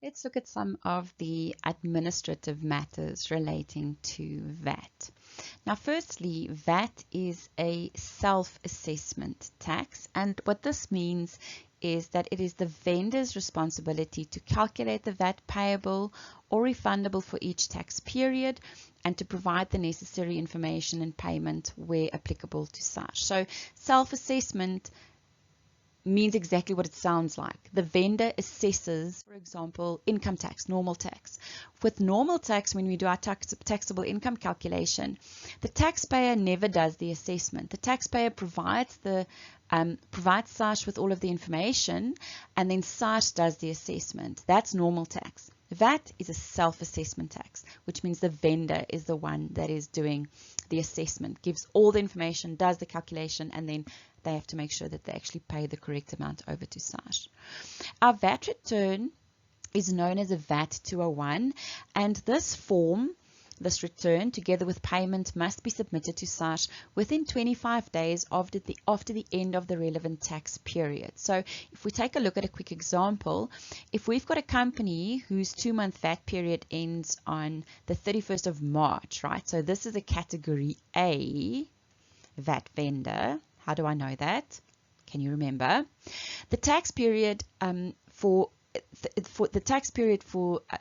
Let's look at some of the administrative matters relating to VAT. Now, firstly, VAT is a self-assessment tax, and what this means is that it is the vendor's responsibility to calculate the VAT payable or refundable for each tax period and to provide the necessary information and payment where applicable to such. So, self-assessment means exactly what it sounds like. The vendor assesses, for example, income tax, normal tax. With normal tax, when we do our taxable income calculation, the taxpayer never does the assessment. The taxpayer provides SARS with all of the information, and then SARS does the assessment. That's normal tax. VAT is a self-assessment tax, which means the vendor is the one that is doing the assessment, gives all the information, does the calculation, and then they have to make sure that they actually pay the correct amount over to SARS. Our VAT return is known as a VAT 201, and this return, together with payment, must be submitted to SARS within 25 days after the end of the relevant tax period. So if we take a look at a quick example, if we've got a company whose 2-month VAT period ends on the 31st of March, right? So this is a category A VAT vendor. How do I know that? Can you remember? The tax period for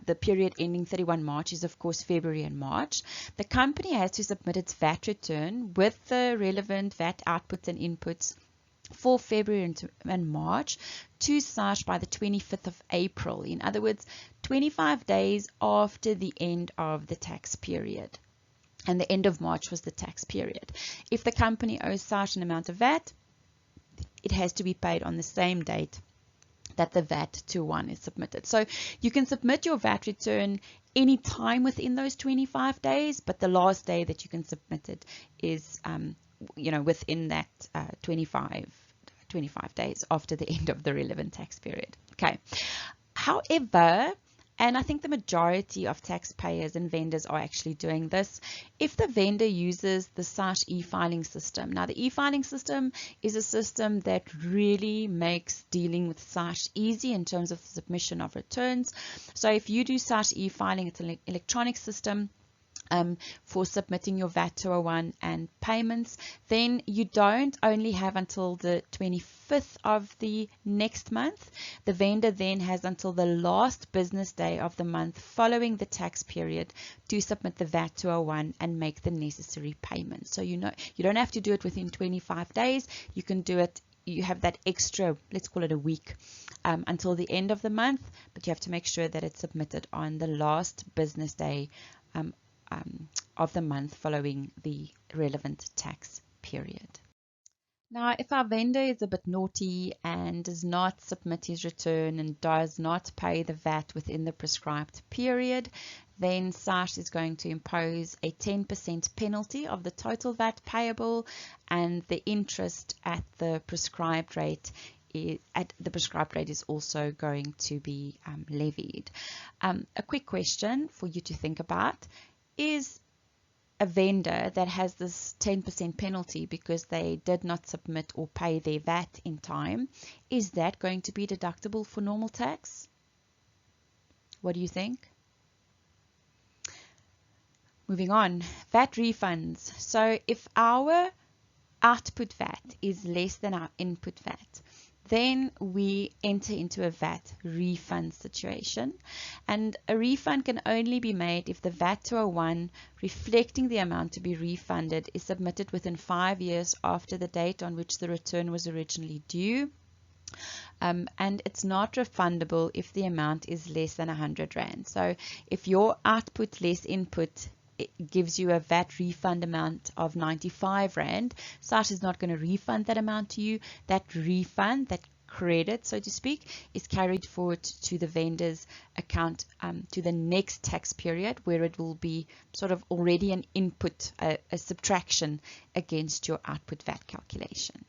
the period ending 31 March is, of course, February and March. The company has to submit its VAT return with the relevant VAT outputs and inputs for February and March to SARS by the 25th of April. In other words, 25 days after the end of the tax period. And the end of March was the tax period. If the company owes SARS an amount of VAT, it has to be paid on the same date that the VAT 201 is submitted. So you can submit your VAT return any time within those 25 days, but the last day that you can submit it is, within that 25 days after the end of the relevant tax period. Okay. However, and I think the majority of taxpayers and vendors are actually doing this, if the vendor uses the SARS e-filing system. Now, the e-filing system is a system that really makes dealing with SARS easy in terms of the submission of returns. So if you do SARS e-filing, it's an electronic system for submitting your VAT 201 and payments, then you don't only have until the 25th of the next month. The vendor then has until the last business day of the month following the tax period to submit the VAT 201 and make the necessary payments. So you don't have to do it within 25 days. You can do it. You have that extra, let's call it a week, until the end of the month, but you have to make sure that it's submitted on the last business day of the month following the relevant tax period. Now, if our vendor is a bit naughty and does not submit his return and does not pay the VAT within the prescribed period, then SARS is going to impose a 10% penalty of the total VAT payable, and the interest at the prescribed rate is also going to be levied. A quick question for you to think about: is a vendor that has this 10% penalty because they did not submit or pay their VAT in time, is that going to be deductible for normal tax? What do you think? Moving on, VAT refunds. So if our output VAT is less than our input VAT, then we enter into a VAT refund situation, and a refund can only be made if the VAT 201 reflecting the amount to be refunded is submitted within 5 years after the date on which the return was originally due, and it's not refundable if the amount is less than 100 Rand. So if your output less input, it gives you a VAT refund amount of 95 Rand. SARS is not going to refund that amount to you. That refund, that credit, so to speak, is carried forward to the vendor's account to the next tax period, where it will be sort of already an input, a subtraction against your output VAT calculation.